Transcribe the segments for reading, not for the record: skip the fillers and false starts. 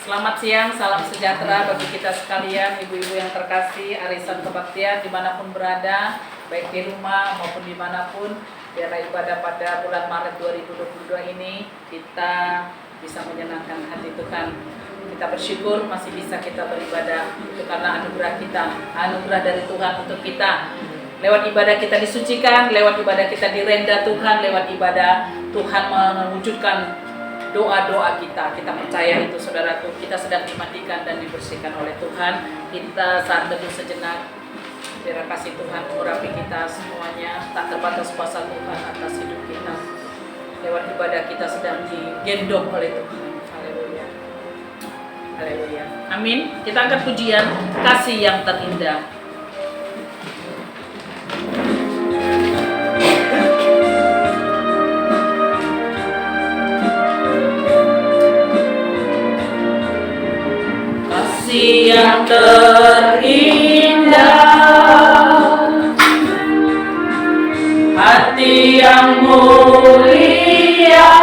Selamat siang, salam sejahtera bagi kita sekalian, ibu-ibu yang terkasih, arisan kebaktian dimanapun berada, baik di rumah maupun dimanapun. Biarlah ibadah pada bulan Maret 2022 ini kita bisa menyenangkan hati Tuhan. Kita bersyukur masih bisa kita beribadah, itu karena anugerah kita, anugerah dari Tuhan untuk kita. Lewat ibadah kita disucikan, lewat ibadah kita direnda Tuhan, lewat ibadah Tuhan mewujudkan doa-doa kita. Kita percaya itu saudaraku, kita sedang dimandikan dan dibersihkan oleh Tuhan. Kita saat teduh sejenak, biar kasih Tuhan mengurapi kita semuanya, tak terbatas kuasa Tuhan atas hidup kita. Lewat ibadah kita sedang digendong oleh Tuhan. Haleluya. Haleluya. Amin. Kita angkat pujian kasih yang terindah. Yang terindah, hati yang mulia,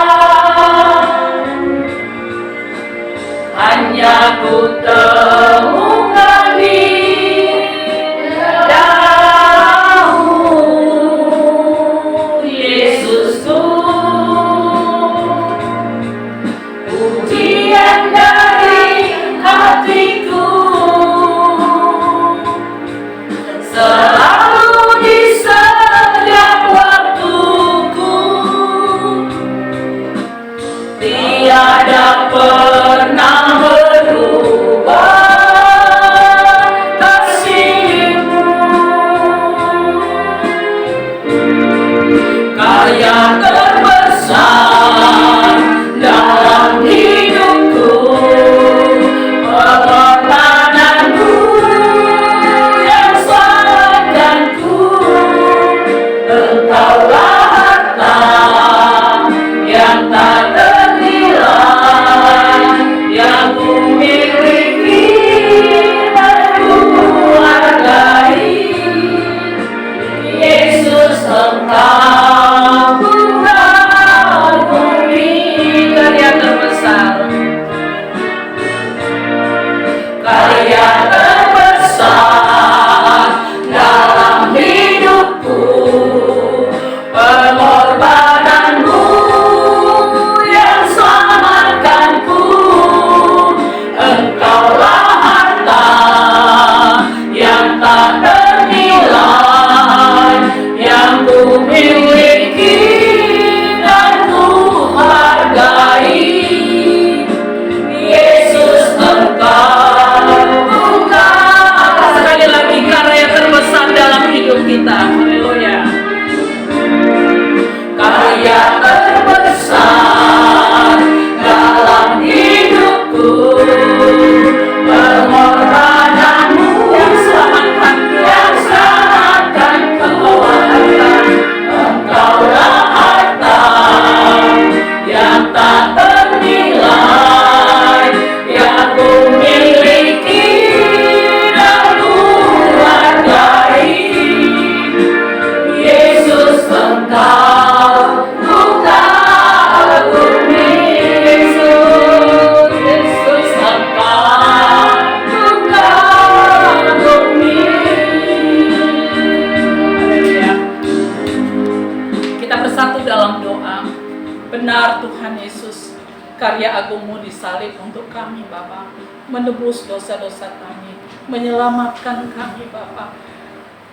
hanya ku temukan di dalam-Mu, Yesusku. Pujian dari hatiku selalu di setiap waktuku, tiada pernah berubah kasih-Mu. Karya terbesar dalam hidupku, pengorbananmu yang selamatkanku. Engkaulah harta yang tak ternilai, yang ku miliki dan ku hargai. Yesus, Engkau ku kagumi. Karya terbesar, karya terbesar dalam hidupku, pengorbananmu yang selamatkanku. Engkaulah harta yang tak ternilai, yang ku miliki dan ku hargai. Yesus, Engkau bukan. Sekali lagi, karya terbesar dalam hidup kita. Haleluya. Karya terbesar dalam hidupku, pengorbananmu yang selamatkanku. Engkaulah harta yang tak ternilai, yang ku miliki dan ku hargai. Yesus, Engkau ku kagumi. Yesus, Engkau ku kagumi. Kita bersatu dalam doa. Benar Tuhan Yesus, karya agung-Mu disalib untuk kami Bapa, menebus dosa-dosa kami, menyelamatkan kami Bapa.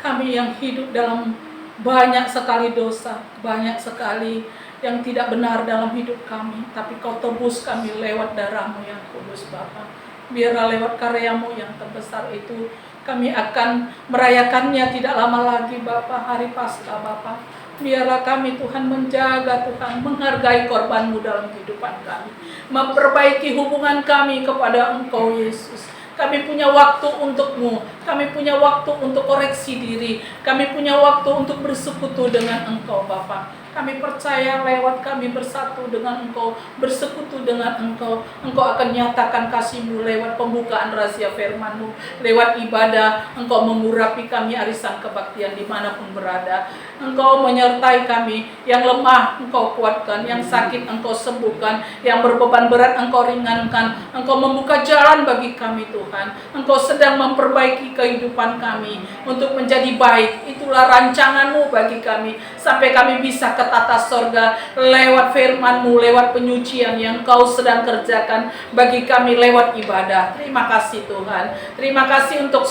Kami yang hidup dalam banyak sekali dosa, banyak sekali yang tidak benar dalam hidup kami, tapi Kau tebus kami lewat darah-Mu yang kudus Bapa. Biarlah lewat karya-Mu yang terbesar itu kami akan merayakannya tidak lama lagi Bapa, hari Paskah Bapa. Biarlah kami Tuhan menjaga Tuhan, menghargai korban-Mu dalam kehidupan kami, memperbaiki hubungan kami kepada Engkau Yesus. Kami punya waktu untuk-Mu, kami punya waktu untuk koreksi diri, kami punya waktu untuk bersekutu dengan Engkau Bapa. Kami percaya lewat kami bersatu dengan Engkau, bersekutu dengan Engkau, Engkau akan nyatakan kasih-Mu lewat pembukaan rahasia firman-Mu, lewat ibadah. Engkau mengurapi kami arisan kebaktian dimanapun berada. Engkau menyertai kami, yang lemah Engkau kuatkan, yang sakit Engkau sembuhkan, yang berbeban berat Engkau ringankan. Engkau membuka jalan bagi kami Tuhan. Engkau sedang memperbaiki kehidupan kami untuk menjadi baik. Itulah rancangan-Mu bagi kami, sampai kami bisa ke tata sorga lewat firman-Mu, lewat penyucian yang Kau sedang kerjakan bagi kami lewat ibadah. Terima kasih Tuhan. Terima kasih untuk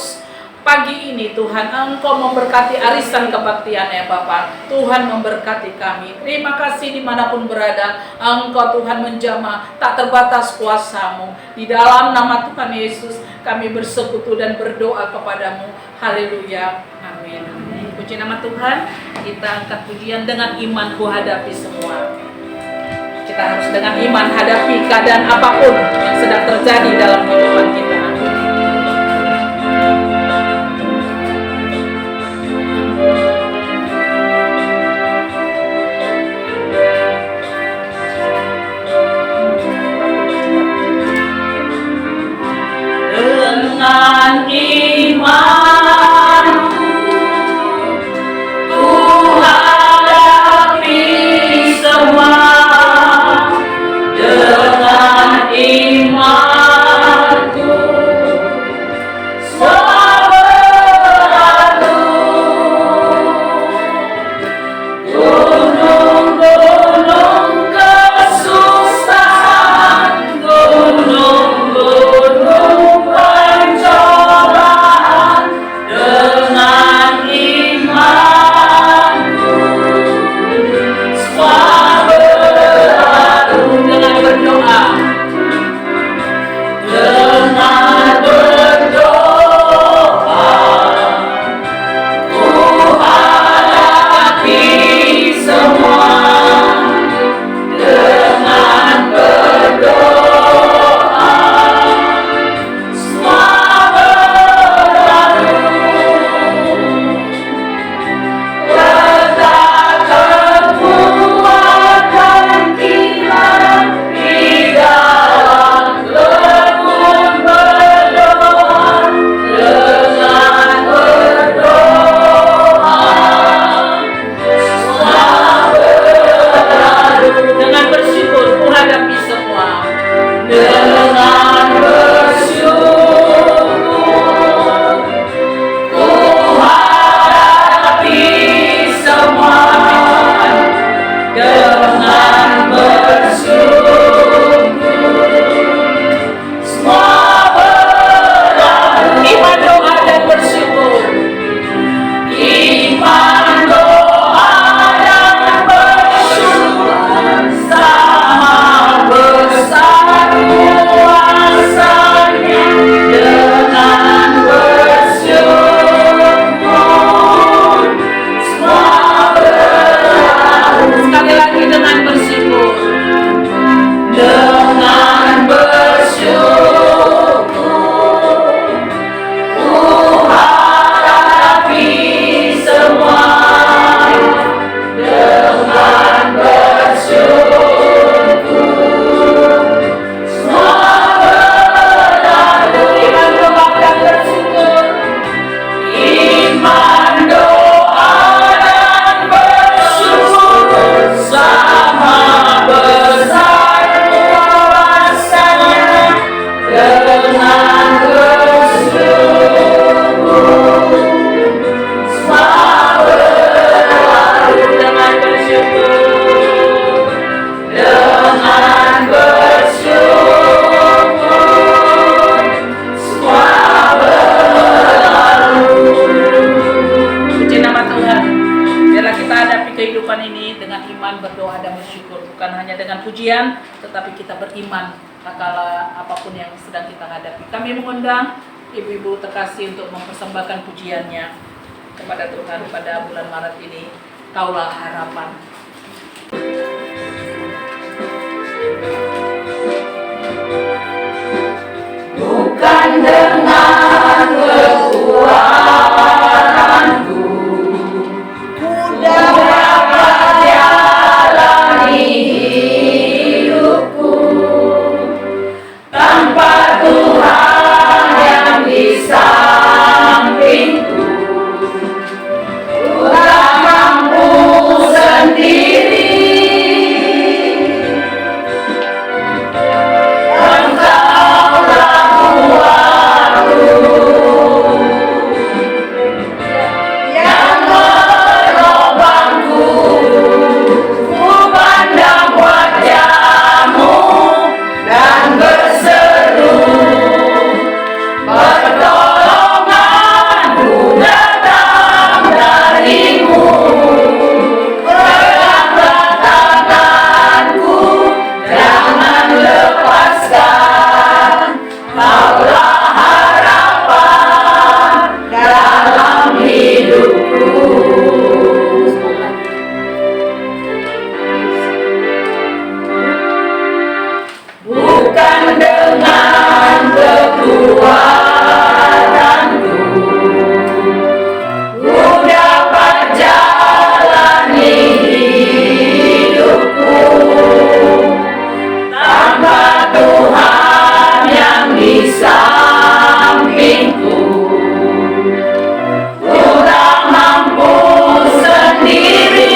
pagi ini Tuhan, Engkau memberkati arisan kebaktian ya Bapak. Tuhan memberkati kami. Terima kasih dimanapun berada, Engkau Tuhan menjamah tak terbatas kuasa-Mu. Di dalam nama Tuhan Yesus kami bersekutu dan berdoa kepadamu. Haleluya. Amin. Puji nama Tuhan. Kita angkat pujian dengan iman ku hadapi semua. Kita harus dengan iman hadapi keadaan apapun yang sedang terjadi dalam kehidupan kita. Dengan iman ku hadapi semua. Dengan imanku selalu gunung-gunung kesusahan, gunung-gunung pencobaan. Dengan imanku selalu dengan berdoa, dengan berdoa ku hadapi semua. Dengan berdoa selalu letakkan kekuatan kita di dalam lekuk berdoa. Dengan berdoa selalu dengan bersyukur ku hadapi semua. Dengan bersyukur ku hadapi semua. Dengan bersyukur semua berlalu. Iman, doa, dan bersyukur. Iman, doa, dan bersyukur sama besar kuasanya. Dengan bersyukur semua berlalu. Sekali lagi dengan bersyukur. Dengan bersyukur ku hadapi semua. Dengan bersyukur semua berlalu. Iman, doa, dan bersyukur. Iman, doa, dan bersyukur sama besar kuasanya. Dengan bersyukur semua berlalu. Dengan bersyukur. Dengan bersyukur semua berlalu. Puji nama Tuhan. Biarlah kita hadapi kehidupan ini dengan iman, berdoa, dan bersyukur. Bukan hanya dengan pujian, tetapi kita beriman kala apapun yang sedang kita hadapi. Kami mengundang ibu-ibu terkasih untuk mempersembahkan pujiannya kepada Tuhan pada bulan Maret ini. Kaulah harapan. Bukan dengan kekuatanku ku dapat sampingku, ku tak mampu sendiri.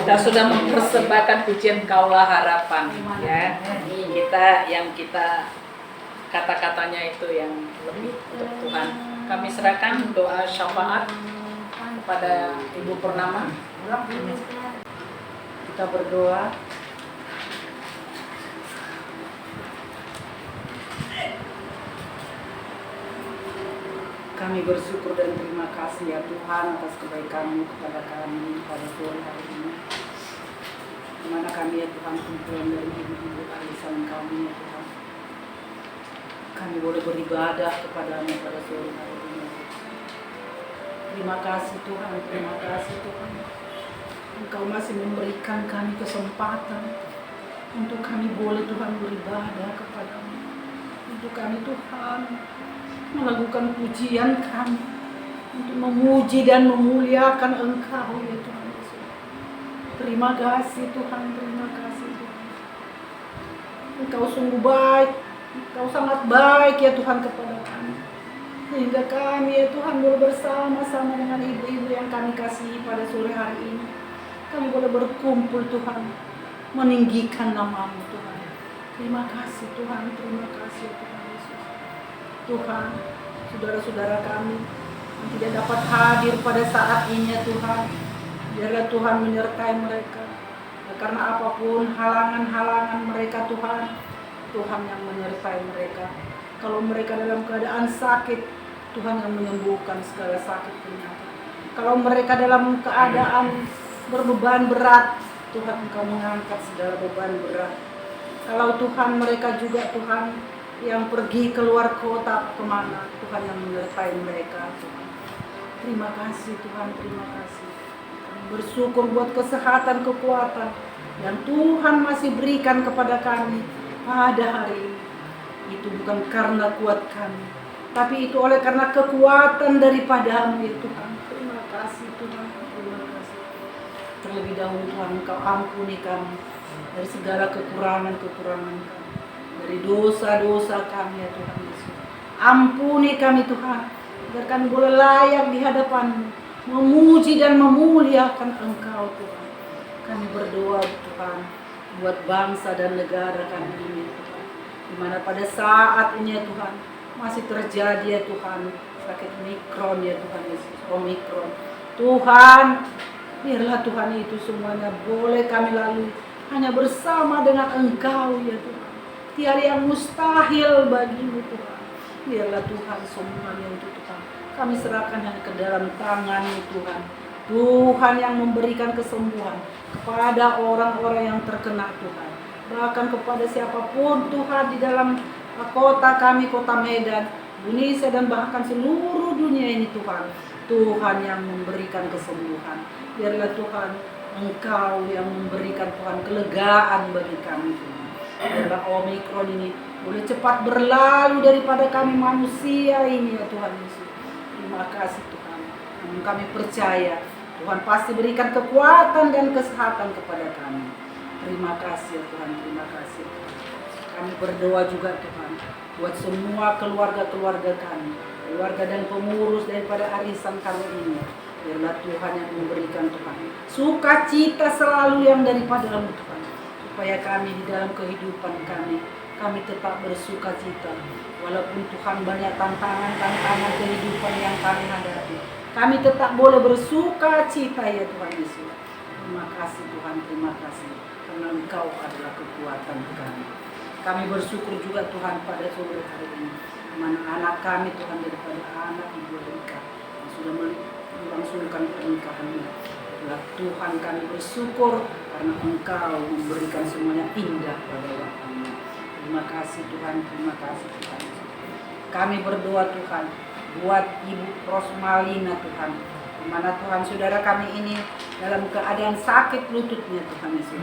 Kita sudah mempersembahkan pujian Kaulah Harapan, ya. Kita kata-katanya itu yang lebih untuk Tuhan. Kami serahkan doa syafaat kepada Ibu Purnama. Kita berdoa. Kami bersyukur dan terima kasih ya Tuhan atas kebaikan-Mu kepada kami pada sore hari ini. Di mana kami ya Tuhan kumpulan dari ibu-ibu arisan kami ya Tuhan. Kami boleh beribadah kepada-Mu pada sore hari ini. Terima kasih Tuhan, terima kasih Tuhan. Engkau masih memberikan kami kesempatan untuk kami boleh Tuhan beribadah kepada-Mu. Untuk kami Tuhan melakukan pujian kami untuk memuji dan memuliakan Engkau ya Tuhan Yesus. Terima kasih Tuhan, terima kasih Tuhan. Engkau sungguh baik, Engkau sangat baik ya Tuhan kepada kami. Sehingga kami ya Tuhan boleh bersama-sama dengan ibu-ibu yang kami kasihi pada sore hari ini. Kami boleh berkumpul Tuhan, meninggikan nama-Mu Tuhan. Terima kasih Tuhan, terima kasih Tuhan. Tuhan, saudara-saudara kami yang tidak dapat hadir pada saat ini ya Tuhan, biarlah Tuhan menyertai mereka. Karena apapun halangan-halangan mereka Tuhan, Tuhan yang menyertai mereka. Kalau mereka dalam keadaan sakit, Tuhan yang menyembuhkan segala sakit penyakit. Kalau mereka dalam keadaan berbeban berat, Tuhan Engkau mengangkat segala beban berat. Kalau Tuhan mereka juga Tuhan yang pergi keluar kota kemana, Tuhan yang menyertai mereka Tuhan. Terima kasih Tuhan, terima kasih. Kami bersyukur buat kesehatan, kekuatan yang Tuhan masih berikan kepada kami pada hari ini. Itu bukan karena kuat kami, tapi itu oleh karena kekuatan daripada-Mu ya Tuhan. Terima kasih Tuhan, terima kasih. Terlebih dahulu Tuhan Engkau ampuni kami dari segala kekurangan-kekurangan kami, dari dosa-dosa kami ya Tuhan Yesus. Ampuni kami Tuhan, agar kami boleh layak di hadapan-Mu, memuji dan memuliakan Engkau Tuhan. Kami berdoa Tuhan buat bangsa dan negara kami ini Tuhan, di mana pada saat ini ya Tuhan masih terjadi ya Tuhan sakit Omikron ya Tuhan Yesus, Omikron. Tuhan, biarlah Tuhan itu semuanya boleh kami lalui hanya bersama dengan Engkau ya Tuhan. Tiada yang mustahil bagi-Mu Tuhan. Biarlah Tuhan semuanya itu Tuhan kami serahkan hanya ke dalam tangan-Mu Tuhan. Tuhan yang memberikan kesembuhan kepada orang-orang yang terkena Tuhan. Bahkan kepada siapapun Tuhan di dalam kota kami, kota Medan, Indonesia dan bahkan seluruh dunia ini Tuhan. Tuhan yang memberikan kesembuhan. Biarlah Tuhan Engkau yang memberikan Tuhan kelegaan bagi kami Tuhan. Biarlah Omikron ini boleh cepat berlalu daripada kami manusia ini ya Tuhan Yesus. Terima kasih Tuhan. Namun kami percaya Tuhan pasti berikan kekuatan dan kesehatan kepada kami. Terima kasih ya Tuhan, terima kasih. Kami berdoa juga Tuhan buat semua keluarga-keluarga kami, keluarga dan pengurus daripada arisan kami ini. Biarlah Tuhan yang memberikan Tuhan sukacita selalu yang daripada-Mu Tuhan, supaya kami di dalam kehidupan kami tetap bersukacita. Walaupun Tuhan banyak tantangan-tantangan kehidupan yang kami hadapi, Kami tetap boleh bersuka cita ya Tuhan Yesus. Terima kasih Tuhan, terima kasih. Karena Engkau adalah kekuatan kami. Kami bersyukur juga Tuhan pada sore hari ini. Mana anak kami Tuhan daripada anak Ibu Rika yang sudah melangsungkan pernikahannya. Itulah Tuhan kami bersyukur karena Engkau memberikan semuanya indah pada waktunya. Terima kasih Tuhan, terima kasih Tuhan. Kami berdoa Tuhan buat Ibu Rosmalina Tuhan, di mana Tuhan saudara kami ini dalam keadaan sakit lututnya Tuhan Yesus.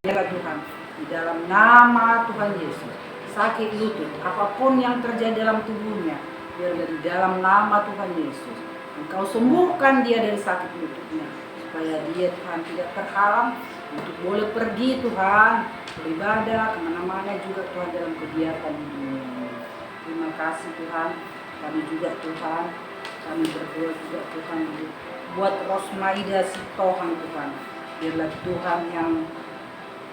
Biarlah Tuhan di dalam nama Tuhan Yesus sakit lutut apapun yang terjadi dalam tubuhnya, biarlah di dalam nama Tuhan Yesus Engkau sembuhkan dia dari sakit lututnya, supaya dia Tuhan tidak terhalang untuk boleh pergi Tuhan beribadah kemana-mana juga Tuhan dalam kegiatan di dunia ini. Terima kasih Tuhan. Kami juga Tuhan, kami berdoa juga Tuhan buat Rosmaida Sitohang Tuhan. Biarlah Tuhan yang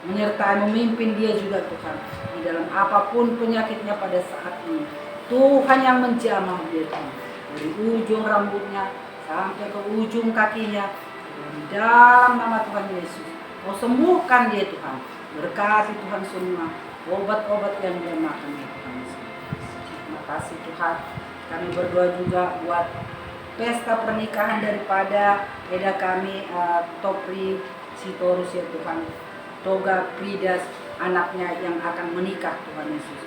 menyertai memimpin dia juga Tuhan di dalam apapun penyakitnya pada saat ini. Tuhan yang menjamah dia Tuhan dari ujung rambutnya sampai ke ujung kakinya. Di dalam nama Tuhan Yesus, Kau sembuhkan dia Tuhan. Berkati Tuhan semua obat-obat yang dia makan ya Tuhan Yesus. Terima kasih Tuhan. Kami berdoa juga buat pesta pernikahan daripada Eda kami Topri Sitorus ya Tuhan, Toga Pridas anaknya yang akan menikah Tuhan Yesus.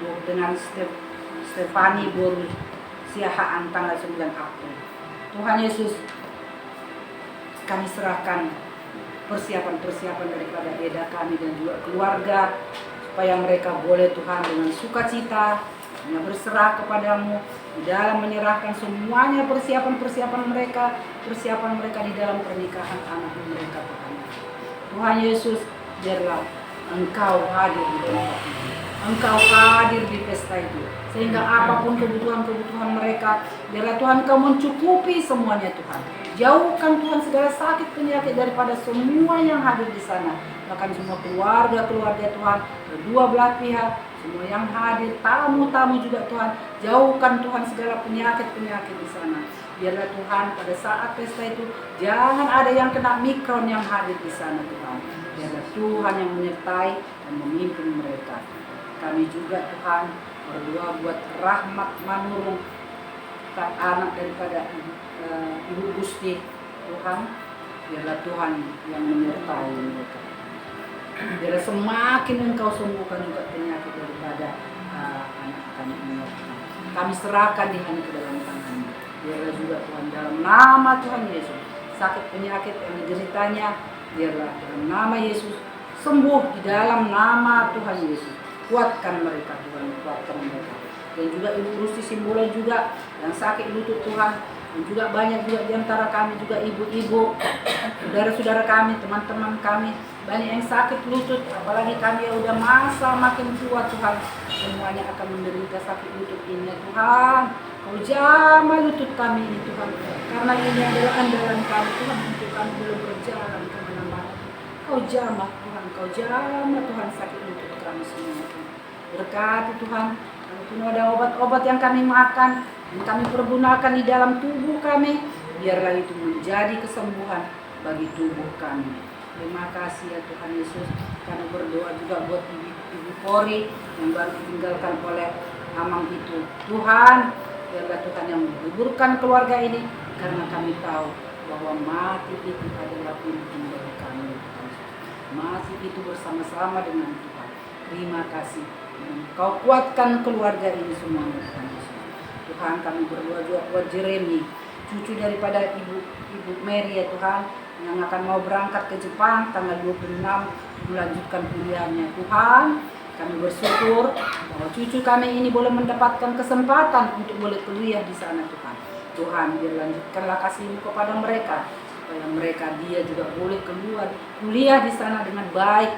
Tuh dengan Stefani Boru Siahaan tanggal 9 April. Tuhan Yesus, kami serahkan persiapan-persiapan daripada Eda kami dan juga keluarga, supaya mereka boleh Tuhan dengan sukacita hanya berserah kepadamu di dalam menyerahkan semuanya persiapan mereka di dalam pernikahan anak mereka Tuhan. Tuhan Yesus, biarlah Engkau hadir di tempat itu. Engkau hadir di pesta itu. Sehingga apapun kebutuhan mereka, biarlah Tuhan Kau mencukupi semuanya Tuhan. Jauhkan Tuhan segala sakit penyakit daripada semua yang hadir di sana. Bahkan semua keluarga Tuhan, kedua belah pihak, semua yang hadir, tamu-tamu juga Tuhan. Jauhkan Tuhan segala penyakit-penyakit di sana. Biarlah Tuhan pada saat pesta itu jangan ada yang kena mikron yang hadir di sana Tuhan. Biarlah Tuhan yang menyertai dan memimpin mereka. Kami juga Tuhan berdoa buat Rahmat Manurung, anak daripada Ibu Gusti Tuhan. Biarlah Tuhan yang menyertai mereka. Biarlah semakin Engkau sembuhkan juga penyakit daripada anak-anak ini. Kami serahkan di hanya ke dalam tangan-Mu. Biarlah juga Tuhan dalam nama Tuhan Yesus, sakit penyakit yang dideritanya, biarlah dalam nama Yesus sembuh di dalam nama Tuhan Yesus. Kuatkan mereka Tuhan, kuatkan mereka. Dan juga Ibu Rusti Simbola juga yang sakit lutut Tuhan. Dan juga banyak juga di antara kami juga ibu-ibu, saudara-saudara kami, teman-teman kami, banyak yang sakit lutut, apalagi kami yang udah masa makin tua Tuhan, semuanya akan menderita sakit lutut ini ya Tuhan. Kau jamah lutut kami ini Tuhan, karena ini adalah andalan kami Tuhan untuk kami belum berjalan kemana-mana. Kau jamah Tuhan, Kau jamah Tuhan sakit lutut kami semua Tuhan. Berkati Tuhan, kalaupun ada obat-obat yang kami makan, yang kami pergunakan di dalam tubuh kami, biarlah itu menjadi kesembuhan bagi tubuh kami. Terima kasih ya Tuhan Yesus. Kami berdoa juga buat Ibu Pori yang baru ditinggalkan oleh Amang itu. Tuhan, biarlah Tuhan yang menghiburkan keluarga ini, karena kami tahu bahwa mati itu adalah pimpin dari kami. Mati itu bersama-sama dengan Tuhan. Terima kasih. Kau kuatkan keluarga ini semuanya Tuhan Yesus. Tuhan, kami berdoa juga buat Jeremy, cucu daripada Ibu Mary ya Tuhan, yang akan mau berangkat ke Jepang tanggal 26 melanjutkan kuliahnya. Tuhan, kami bersyukur bahwa cucu kami ini boleh mendapatkan kesempatan untuk boleh kuliah di sana Tuhan. Tuhan, biar lanjutkanlah kasih-Mu kepada mereka, supaya mereka dia juga boleh keluar kuliah di sana dengan baik,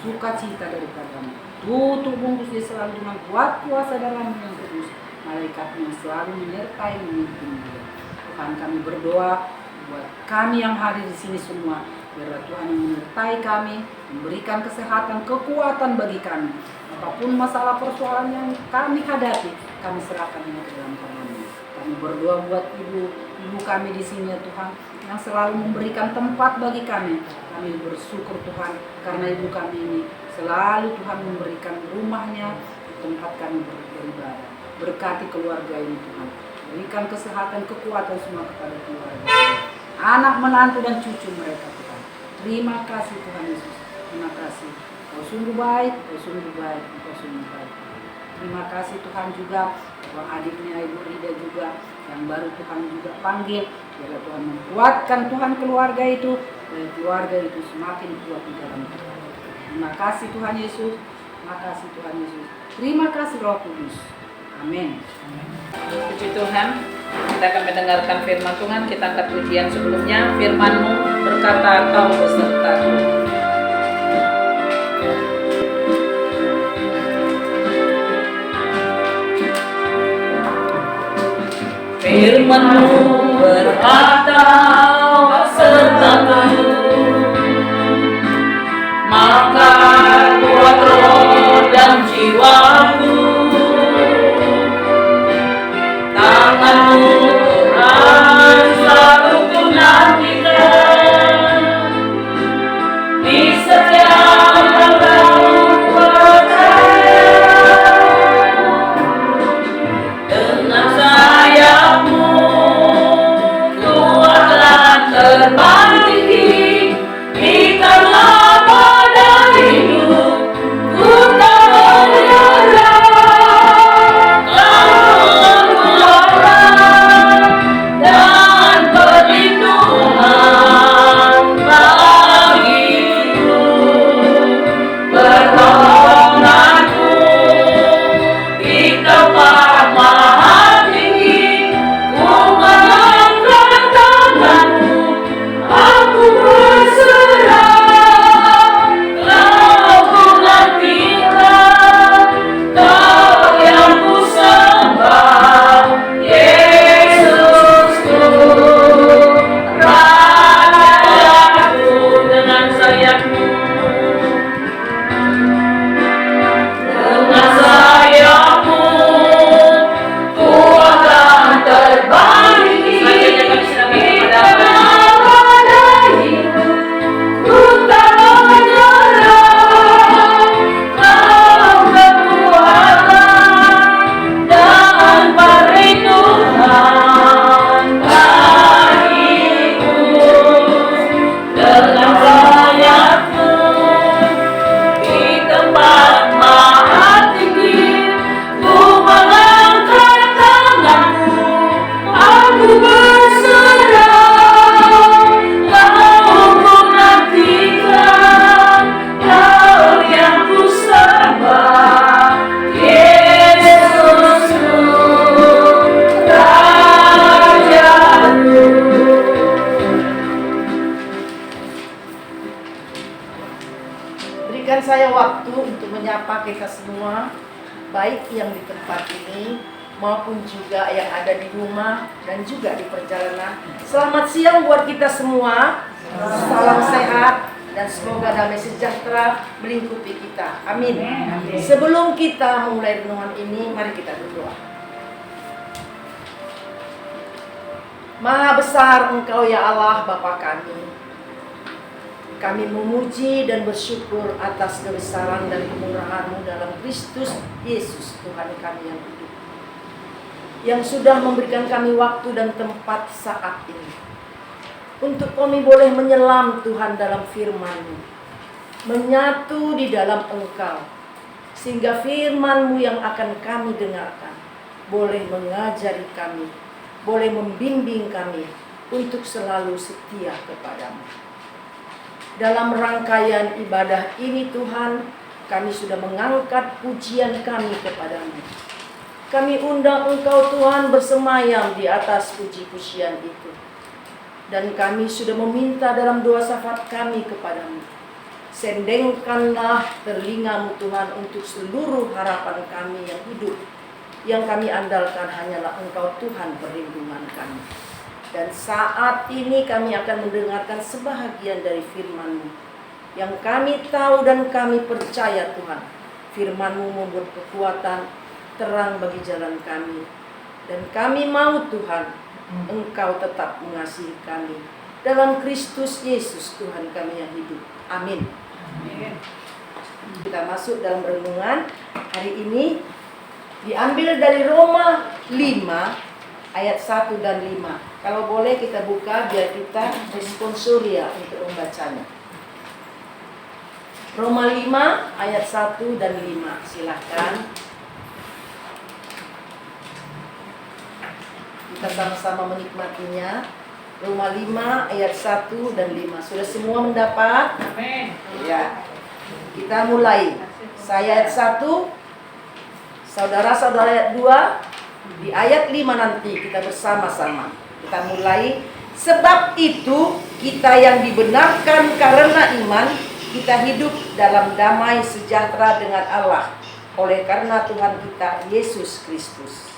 sukacita daripada-Mu. Tutup bungkus dia selalu dengan kuat kuasa darah-Mu yang kudus. Malaikat-Mu selalu menyertai memimpin dia. Tuhan, kami berdoa buat kami yang hadir di sini semua, biarlah Tuhan yang menyertai kami, memberikan kesehatan, kekuatan bagi kami. Apapun masalah persoalan yang kami hadapi, kami serahkan ini ke dalam tangan-Mu. Kami berdoa buat ibu kami di sini ya Tuhan, yang selalu memberikan tempat bagi kami. Kami bersyukur Tuhan, karena ibu kami ini selalu Tuhan memberikan rumahnya, tempat kami beribadah. Berkati keluarga ini Tuhan, berikan kesehatan, kekuatan semua kepada keluarga, anak, menantu, dan cucu mereka Tuhan. Terima kasih Tuhan Yesus, terima kasih. Kau sungguh baik, Kau sungguh baik, Kau sungguh baik. Terima kasih Tuhan juga bahwa adiknya Ibu Rida juga yang baru Tuhan juga panggil. Biarlah Tuhan membuatkan Tuhan keluarga itu, dan keluarga itu semakin kuat di dalam Tuhan. Terima kasih Tuhan Yesus, terima kasih Tuhan Yesus. Terima kasih Roh Kudus. Amin. Puji Tuhan, kita akan mendengarkan firman Tuhan. Kita angkat pujian sebelumnya. Firman-Mu berkata, Kau besertaku. Firman-Mu berkata, besertaku, maka kuat roh dan jiwaku. Tangan-Mu Tuhan selalu ku nantikan, di setiap langkahku percaya. Dengan sayap-Mu ku akan terbang tinggi, ikatlah pada hidup ku tak menyerah. Berikan saya waktu untuk menyapa kita semua, baik yang di tempat ini maupun juga yang ada di rumah dan juga di perjalanan. Selamat siang buat kita semua. Salam sehat dan semoga damai sejahtera melingkupi kita. Amin. Sebelum kita mulai renungan ini, mari kita berdoa. Maha besar Engkau ya Allah Bapa kami. Kami memuji dan bersyukur atas kebesaran dan kemurahan-Mu dalam Kristus Yesus Tuhan kami yang hidup, yang sudah memberikan kami waktu dan tempat saat ini untuk kami boleh menyelam Tuhan dalam firman-Mu, menyatu di dalam Engkau, sehingga firman-Mu yang akan kami dengarkan boleh mengajari kami, boleh membimbing kami untuk selalu setia kepada-Mu. Dalam rangkaian ibadah ini Tuhan, kami sudah mengangkat pujian kami kepada-Mu. Kami undang Engkau Tuhan bersemayam di atas puji-pujian itu. Dan kami sudah meminta dalam doa syafaat kami kepada-Mu. Sendengkanlah telinga-Mu Tuhan untuk seluruh harapan kami yang hidup. Yang kami andalkan hanyalah Engkau Tuhan perlindungan kami. Dan saat ini kami akan mendengarkan sebahagian dari firman-Mu, yang kami tahu dan kami percaya Tuhan, firman-Mu membuat kekuatan, terang bagi jalan kami, Dan kami mau Tuhan, Engkau tetap mengasihi kami. Dalam Kristus Yesus Tuhan kami yang hidup. Amin. Kita masuk dalam renungan hari ini, diambil dari Roma 5 ayat 1 dan 5. Kalau boleh kita buka biar kita responsoria untuk membacanya. Roma 5 ayat 1 dan 5. Silakan. Kita sama-sama menikmatinya. Roma 5 ayat 1 dan 5. Sudah semua mendapat? Amin. Ya. Kita mulai. Saya ayat 1, saudara-saudara ayat 2, di ayat 5 nanti kita bersama-sama. Kita mulai. Sebab itu kita yang dibenarkan karena iman, kita hidup dalam damai sejahtera dengan Allah oleh karena Tuhan kita Yesus Kristus.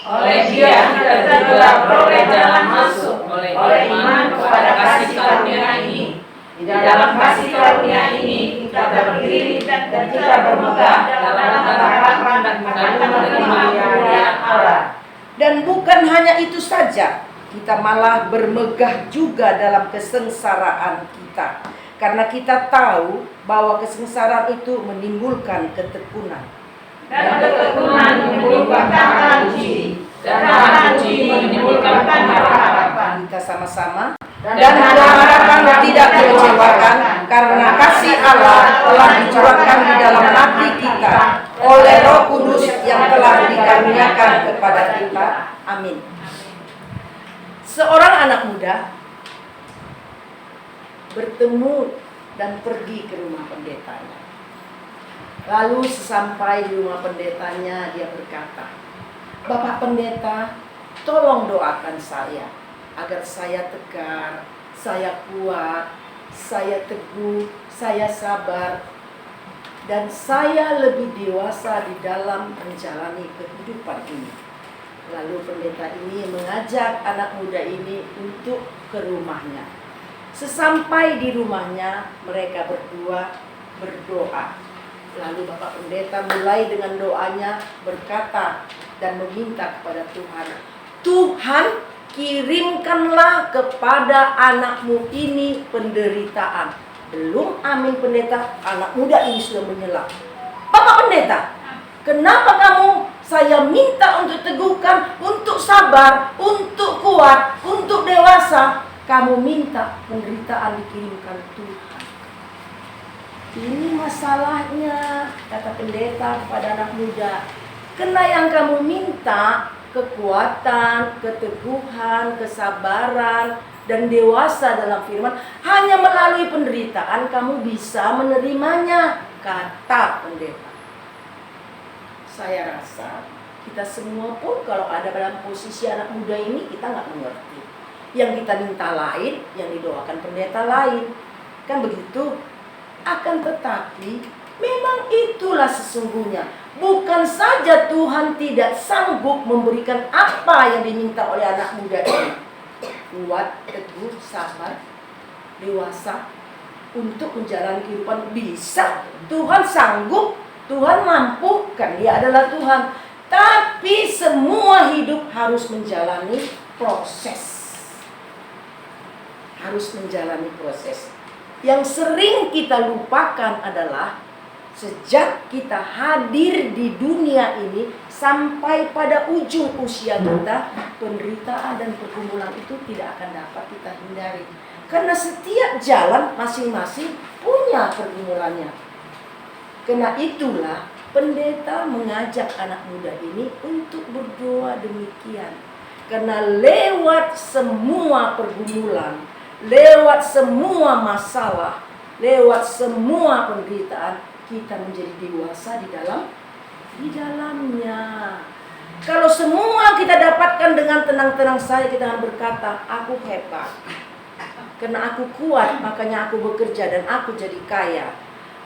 Oleh Dia kita telah beroleh jalan masuk oleh iman kepada kasih karunia ini. Di dalam kasih karunia ini kita berdiri dan kita bermegah dalam harapan dan menerima kemuliaan Allah. Dan bukan hanya itu saja, kita malah bermegah juga dalam kesengsaraan kita. Karena kita tahu bahwa kesengsaraan itu menimbulkan ketekunan. Dan ketekunan menimbulkan tahan uji, dan tahan uji menimbulkan harapan. Kita sama-sama. Dan harapan tidak mengecewakan, karena kasih Allah telah dicurahkan di dalam hati kita oleh Roh Kudus yang telah dikaruniakan kepada kita. Amin. Seorang anak muda bertemu dan pergi ke rumah pendetanya. Lalu sesampai di rumah pendetanya, dia berkata, "Bapak pendeta, tolong doakan saya agar saya tegar, saya kuat, saya teguh, saya sabar, dan saya lebih dewasa di dalam menjalani kehidupan ini." Lalu pendeta ini mengajak anak muda ini untuk ke rumahnya. Sesampai di rumahnya, mereka berdua berdoa. Lalu Bapak Pendeta mulai dengan doanya, berkata dan meminta kepada Tuhan, "Tuhan, kirimkanlah kepada anakmu ini penderitaan." Belum amin pendeta, anak muda ini sudah menyela. "Bapak Pendeta, kenapa kamu saya minta untuk teguhkan, untuk sabar, untuk kuat, untuk dewasa? Kamu minta penderitaan dikirimkan Tuhan." "Ini masalahnya," kata pendeta kepada anak muda. "Karena yang kamu minta kekuatan, keteguhan, kesabaran, dan dewasa dalam firman, hanya melalui penderitaan kamu bisa menerimanya," kata pendeta. Saya rasa kita semua pun kalau ada dalam posisi anak muda ini, kita nggak mengerti. Yang kita minta lain, yang didoakan pendeta lain. Kan begitu? Akan tetapi, memang itulah sesungguhnya. Bukan saja Tuhan tidak sanggup memberikan apa yang diminta oleh anak muda ini. Kuat, teguh, sabar, dewasa, untuk menjalani kehidupan bisa. Tuhan sanggup, Tuhan mampu, kan Dia adalah Tuhan. Tapi semua hidup harus menjalani proses. Harus menjalani proses. Yang sering kita lupakan adalah sejak kita hadir di dunia ini sampai pada ujung usia kita, penderitaan dan pergumulan itu tidak akan dapat kita hindari. Karena setiap jalan masing-masing punya pergumulannya. Karena itulah pendeta mengajak anak muda ini untuk berdoa demikian. Karena lewat semua pergumulan, lewat semua masalah, lewat semua penderitaan, kita menjadi dewasa di dalamnya. Kalau semua kita dapatkan dengan tenang-tenang saja, kita akan berkata, "Aku hebat. Karena aku kuat, makanya aku bekerja dan aku jadi kaya.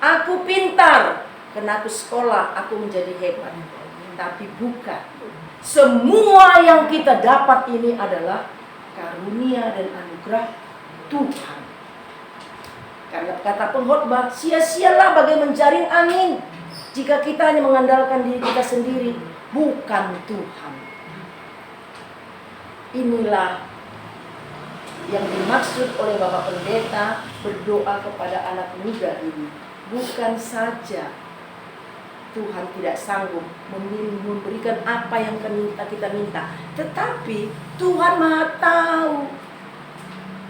Aku pintar, karena aku sekolah, aku menjadi hebat." Tapi bukan. Semua yang kita dapat ini adalah karunia dan anugerah Tuhan. Karena kata pengkhotbah, sia-sialah bagai menjaring angin jika kita hanya mengandalkan diri kita sendiri, bukan Tuhan. Inilah yang dimaksud oleh Bapak Pendeta berdoa kepada anak muda ini. Bukan saja Tuhan tidak sanggup memberikan apa yang kita minta, tetapi Tuhan Maha tahu.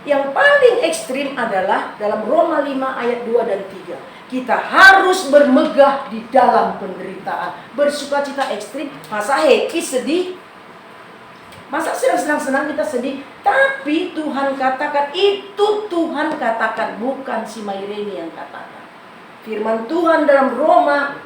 Yang paling ekstrim adalah dalam Roma 5 ayat 2 dan 3. Kita harus bermegah di dalam penderitaan. Bersukacita ekstrim, masa happy sedih? Masa senang-senang kita sedih? Tapi Tuhan katakan, itu Tuhan katakan, bukan si Maireni yang katakan. Firman Tuhan dalam Roma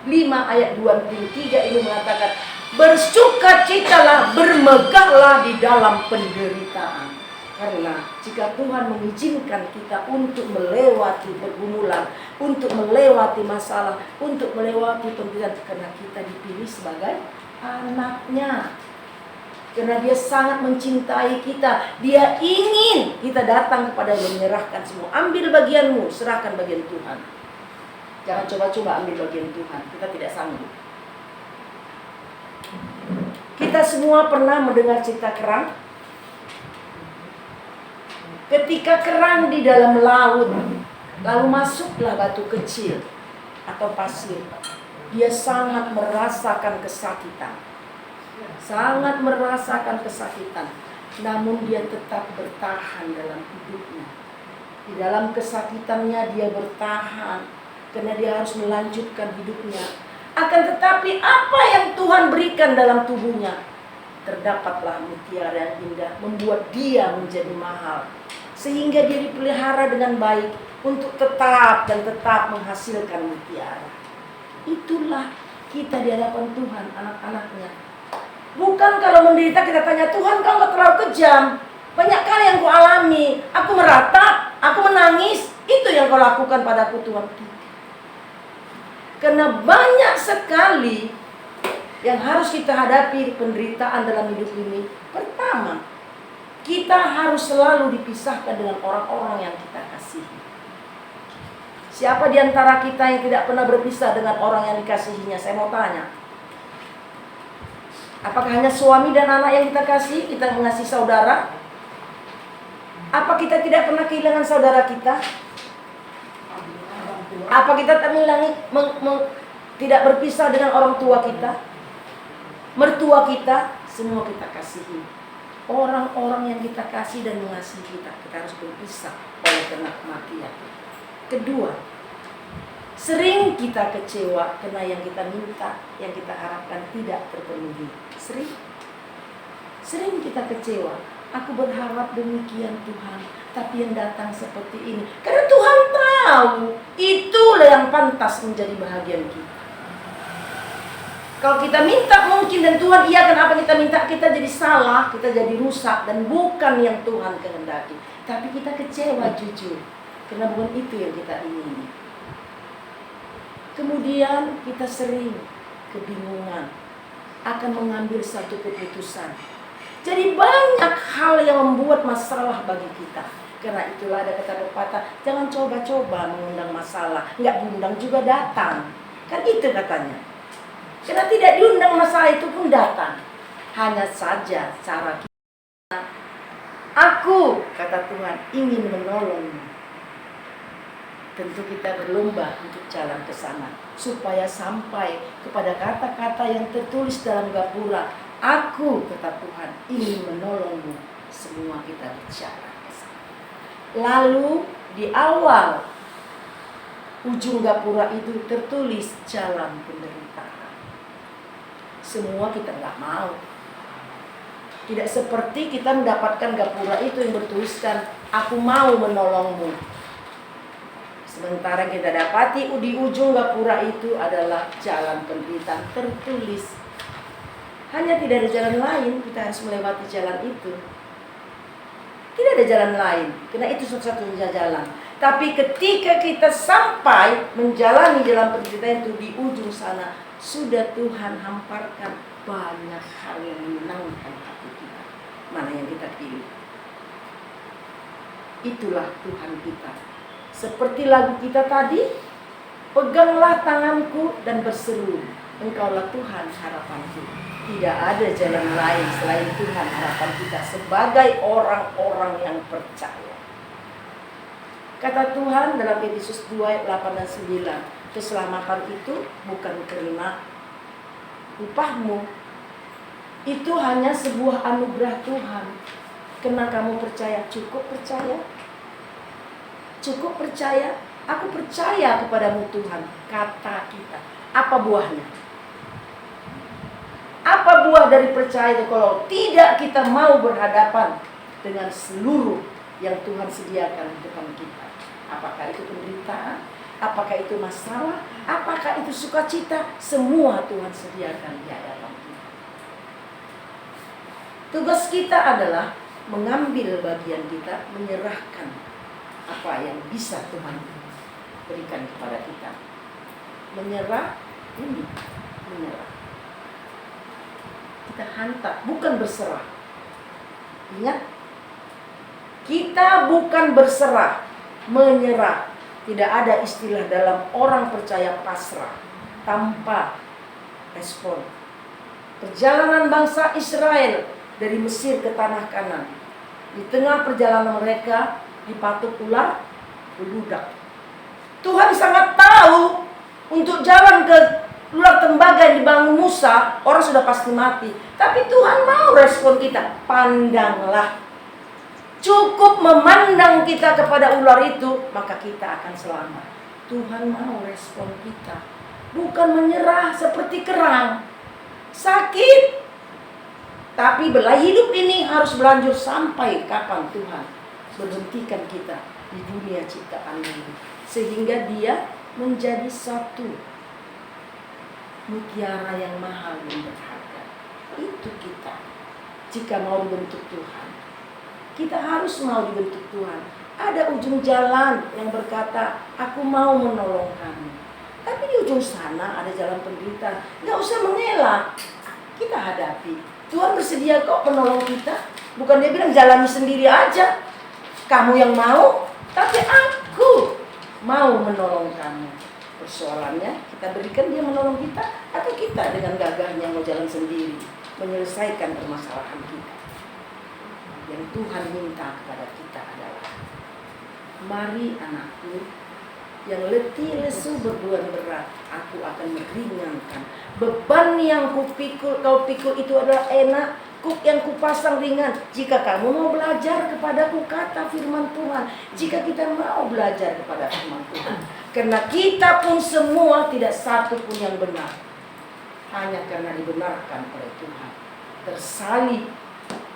5 ayat 2 dan 3 ini mengatakan, bersukacitalah, bermegahlah di dalam penderitaan. Karena jika Tuhan mengizinkan kita untuk melewati pergumulan, untuk melewati masalah, untuk melewati penderitaan, karena kita dipilih sebagai anaknya. Karena dia sangat mencintai kita. Dia ingin kita datang kepada dia, menyerahkan semua. Ambil bagianmu, serahkan bagian Tuhan. Jangan coba-coba ambil bagian Tuhan. Kita tidak sanggup. Kita semua pernah mendengar cerita kerang. Ketika kerang di dalam laut, lalu masuklah batu kecil atau pasir, dia sangat merasakan kesakitan. Sangat merasakan kesakitan. Namun dia tetap bertahan dalam hidupnya. Di dalam kesakitannya dia bertahan, karena dia harus melanjutkan hidupnya. Akan tetapi apa yang Tuhan berikan dalam tubuhnya, terdapatlah mutiara yang indah, membuat dia menjadi mahal. Sehingga dia dipelihara dengan baik untuk tetap dan tetap menghasilkan mutiara. Itulah kita di hadapan Tuhan, anak-anaknya. Bukan kalau menderita kita tanya, Tuhan kau nggak terlalu kejam. Banyak kali yang kau alami, aku meratap, aku menangis. Itu yang kau lakukan padaku Tuhan. Karena banyak sekali yang harus kita hadapi penderitaan dalam hidup ini. Pertama, kita harus selalu dipisahkan dengan orang-orang yang kita kasihi. Siapa di antara kita yang tidak pernah berpisah dengan orang yang dikasihinya? Saya mau tanya. Apakah hanya suami dan anak yang kita kasih, kita mengasihi saudara? Apa kita tidak pernah kehilangan saudara kita? Apa kita tidak berpisah dengan orang tua kita? Mertua kita, semua kita kasihi. Orang-orang yang kita kasih dan mengasihi kita harus berpisah oleh karena kematian. Kedua, sering kita kecewa karena yang kita minta, yang kita harapkan tidak terpenuhi. Sering kita kecewa. Aku berharap demikian Tuhan, tapi yang datang seperti ini. Karena Tuhan tahu itulah yang pantas menjadi bahagian kita. Kalau kita minta mungkin dan Tuhan iakan apa kita minta, kita jadi salah, kita jadi rusak dan bukan yang Tuhan kehendaki. Tapi kita kecewa jujur, karena bukan itu yang kita ingini. Kemudian kita sering kebingungan akan mengambil satu keputusan. Jadi banyak hal yang membuat masalah bagi kita. Karena itulah ada kata pepatah, jangan coba-coba mengundang masalah, nggak diundang juga datang. Kan itu katanya. Karena tidak diundang masalah itu pun datang. Hanya saja cara kita. Aku, kata Tuhan, ingin menolongmu. Tentu kita berlomba untuk jalan ke sana. Supaya sampai kepada kata-kata yang tertulis dalam gapura. Aku, kata Tuhan, ingin menolongmu. Semua kita bicara ke sana. Lalu di awal ujung gapura itu tertulis jalan penderitaan. Semua kita nggak mau. Tidak seperti kita mendapatkan gapura itu yang bertuliskan, aku mau menolongmu. Sementara kita dapati di ujung gapura itu adalah jalan penderitaan tertulis. Hanya tidak ada jalan lain, kita harus melewati jalan itu. Tidak ada jalan lain, karena itu satu-satunya jalan. Tapi ketika kita sampai menjalani jalan penderitaan itu di ujung sana, sudah Tuhan hamparkan banyak hal yang menyenangkan hati kita. Mana yang kita pilih? Itulah Tuhan kita. Seperti lagu kita tadi, peganglah tanganku dan berseru, Engkaulah Tuhan harapanku. Tidak ada jalan lain selain Tuhan harapan kita sebagai orang-orang yang percaya. Kata Tuhan dalam Efesus 2 ayat 8 dan 9, keselamatan itu bukan karena upahmu, itu hanya sebuah anugerah Tuhan. Karena kamu percaya, cukup percaya. Cukup percaya, aku percaya kepadamu Tuhan, kata kita. Apa buahnya? Apa buah dari percaya itu kalau tidak kita mau berhadapan dengan seluruh yang Tuhan sediakan di depan kita? Apakah itu penderitaan? Apakah itu masalah? Apakah itu sukacita? Semua Tuhan sediakan di hadapan kita. Tugas kita adalah mengambil bagian kita, menyerahkan apa yang bisa Tuhan berikan kepada kita. Menyerah ini, menyerah. Kita hantar, bukan berserah. Ingat, kita bukan berserah, menyerah. Tidak ada istilah dalam orang percaya pasrah tanpa respon. Perjalanan bangsa Israel dari Mesir ke tanah Kanan, di tengah perjalanan mereka dipatuk ular beludak. Tuhan sangat tahu untuk jalan ke ular tembaga yang dibangun Musa, orang sudah pasti mati. Tapi Tuhan mau respon kita, pandanglah. Cukup memandang kita kepada ular itu, maka kita akan selamat. Tuhan mau respon kita, bukan menyerah seperti kerang. Sakit, tapi belai hidup ini harus berlanjut sampai kapan Tuhan berhentikan kita di dunia ciptaan ini, sehingga dia menjadi satu mutiara yang mahal dan berharga. Itu kita. Jika mau dibentuk Tuhan, kita harus mau dibentuk Tuhan. Ada ujung jalan yang berkata, aku mau menolong kamu. Tapi di ujung sana ada jalan penderitaan. Gak usah mengelak, kita hadapi. Tuhan bersedia kok menolong kita. Bukan dia bilang jalani sendiri aja, kamu yang mau, tapi aku mau menolong kamu. Persoalannya, kita berikan dia menolong kita, atau kita dengan gagahnya mau jalan sendiri menyelesaikan permasalahan kita. Yang Tuhan minta kepada kita adalah, mari anakku, yang letih lesu berbeban berat, aku akan meringankan. Beban yang kau pikul itu adalah enak, kuk yang kupasang ringan. Jika kamu mau belajar kepadaku, kata firman Tuhan. Jika kita mau belajar kepada firman Tuhan, karena kita pun semua tidak satu pun yang benar, hanya karena dibenarkan oleh Tuhan, tersalib,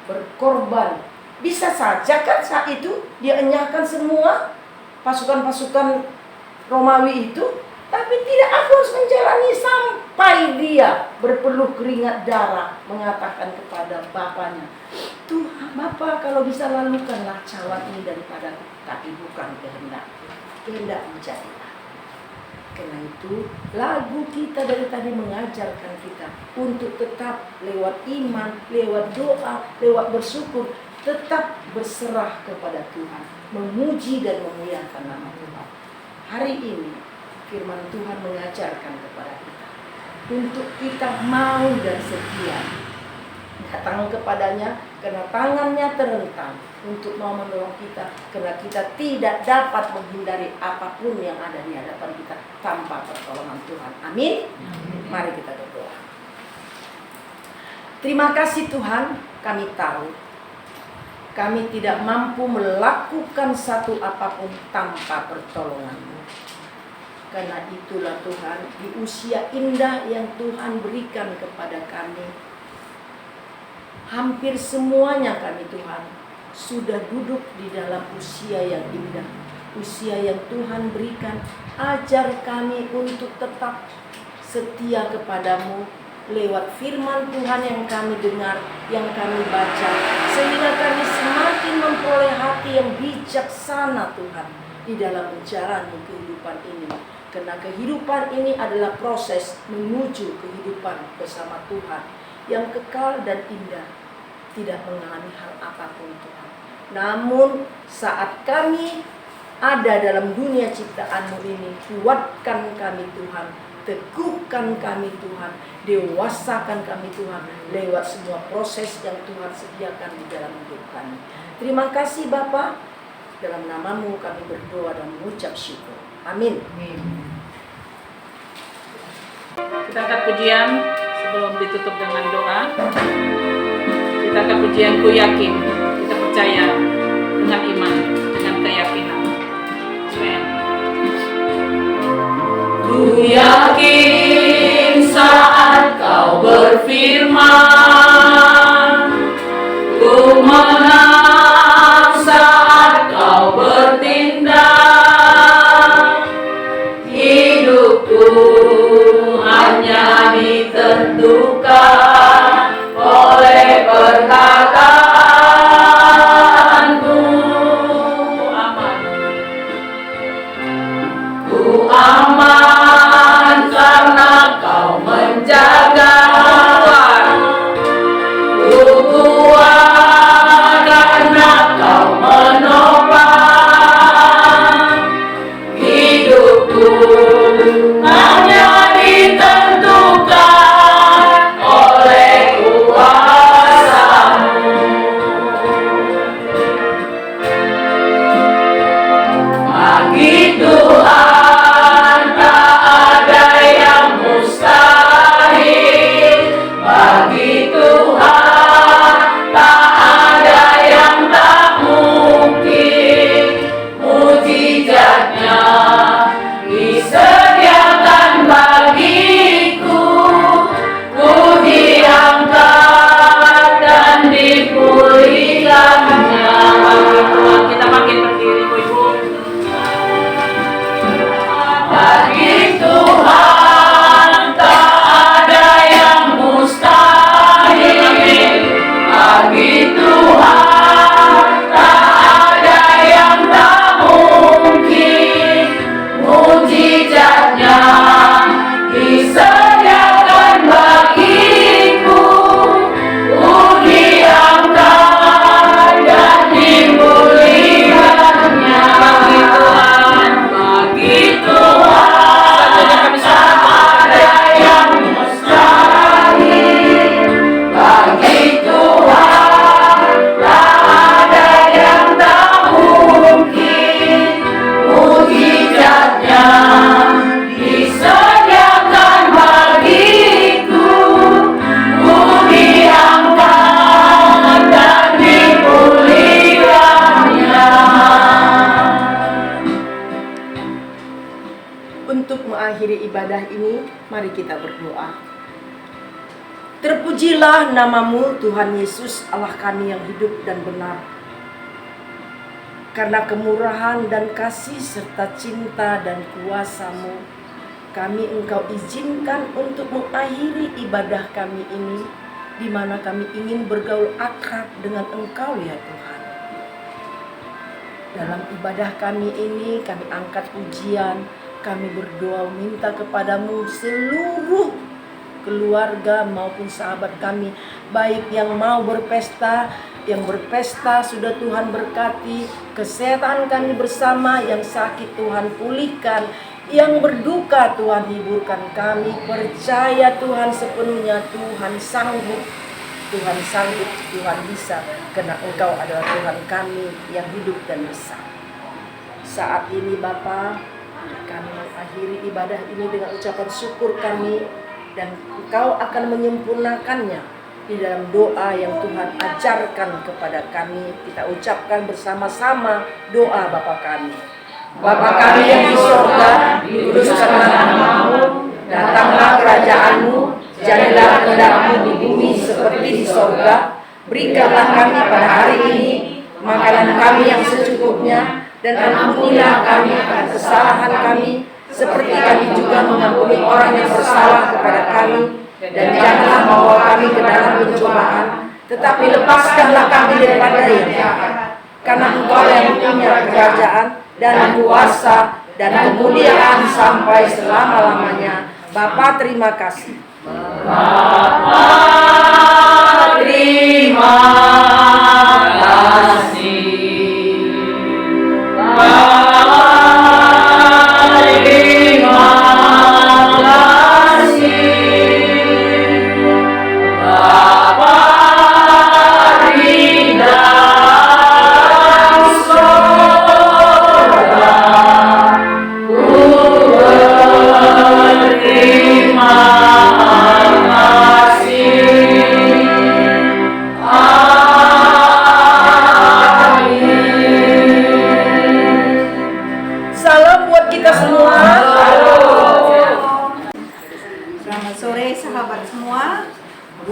berkorban. Bisa saja kan saat itu dia enyahkan semua pasukan-pasukan Romawi itu, tapi tidak, aku harus menjalani sampai dia berpeluh keringat darah mengatakan kepada bapaknya, Tuhan Bapa, kalau bisa lalukanlah cawan ini daripadaku, tapi bukan kehendak jadilah. Karena itu lagu kita dari tadi mengajarkan kita untuk tetap lewat iman, lewat doa, lewat bersyukur, tetap berserah kepada Tuhan, memuji dan memuliakan nama Tuhan. Hari ini firman Tuhan mengajarkan kepada kita untuk kita mau dan setia datang kepadanya, karena tangannya terentang untuk mau menolong kita, karena kita tidak dapat menghindari apapun yang ada di hadapan kita tanpa pertolongan Tuhan. Amin. Mari kita berdoa. Terima kasih Tuhan, kami tahu kami tidak mampu melakukan satu apapun tanpa pertolongan-Mu. Karena itulah Tuhan, di usia indah yang Tuhan berikan kepada kami, hampir semuanya kami Tuhan sudah duduk di dalam usia yang indah, usia yang Tuhan berikan. Ajar kami untuk tetap setia kepadamu lewat firman Tuhan yang kami dengar, yang kami baca, sehingga kami semakin memperoleh hati yang bijaksana Tuhan di dalam menjalani kehidupan ini. Karena kehidupan ini adalah proses menuju kehidupan bersama Tuhan yang kekal dan indah, tidak mengalami hal apapun Tuhan. Namun saat kami ada dalam dunia ciptaan-Mu ini, kuatkan kami Tuhan, teguhkan kami Tuhan, dewasakan kami Tuhan lewat semua proses yang Tuhan sediakan di dalam hidup kami. Terima kasih Bapa, dalam nama-Mu kami berdoa dan mengucap syukur. Amin. Kita angkat pujian sebelum ditutup dengan doa. Kita angkat pujian Ku Yakin. Kita percaya dengan iman, dengan keyakinan. Amen. Ku yakin saat Kau berfirman, ku menang saat Kau bertindak. Hidupku hanya ditentukan oleh perkataanmu. Ku aman karena Kau menjaga. Ku kuat karena Kau menopang. Hidupku hanya ditentukan oleh kuasa-Mu. Bagi Tuhan tak ada yang mustahil. Bagi Tuhan tak ada yang tak mungkin. Mujizatnya disediakan bagiku. Ku diangkat dan dipulihkannya. Kita makin berdiri, Ibu. Bagi Tuhan tak ada yang mustahil. Bagi Tuhan tak ada yang tak mungkin. Mujizatnya disediakan bagiku. Ku diangkat dan dipulihkannya. Bagi Tuhan tak ada yang mustahil. Bagi Tuhan tak ada yang tak mungkin. Mujizatnya disediakan bagiku. Ku diangkat dan dipulihkannya. Untuk mengakhiri ibadah ini, mari kita berdoa. Terpujilah nama-Mu Tuhan Yesus, Allah kami yang hidup dan benar. Karena kemurahan dan kasih serta cinta dan kuasa-Mu, kami Engkau izinkan untuk mengakhiri ibadah kami ini, di mana kami ingin bergaul akrab dengan Engkau ya Tuhan. Dalam ibadah kami ini kami angkat pujian, kami berdoa minta kepadamu seluruh keluarga maupun sahabat kami, baik yang mau berpesta, yang berpesta sudah Tuhan berkati, kesehatan kami bersama, yang sakit Tuhan pulihkan, yang berduka Tuhan hiburkan kami. Percaya Tuhan sepenuhnya Tuhan sanggup, Tuhan sanggup, Tuhan bisa, karena Engkau adalah Tuhan kami yang hidup dan bisa. Saat ini Bapa, kami mengakhiri ibadah ini dengan ucapan syukur kami, dan Engkau akan menyempurnakannya di dalam doa yang Tuhan ajarkan kepada kami. Kita ucapkan bersama-sama doa Bapa kami. Bapa kami yang di surga, dikuduskanlah nama-Mu, datanglah kerajaan-Mu, jadilah kehendak-Mu di bumi seperti di surga. Berikanlah kami pada hari ini makanan kami yang secukupnya, dan ampunilah kami akan kesalahan kami, seperti kami juga mengampuni orang yang bersalah kepada kami. Dan janganlah membawa kami ke dalam pencobaan, tetapi lepaskanlah kami daripada yang jahat. Karena Engkau yang punya kerajaan dan kuasa dan kemuliaan sampai selama-lamanya. Bapa, terima kasih. Bapa, terima kasih. Bapa, terima kasih.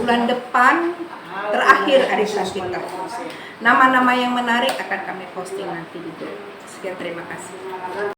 bulan depan terakhir arisan kita. Nama-nama yang menarik akan kami posting nanti di grup. Sekian, terima kasih.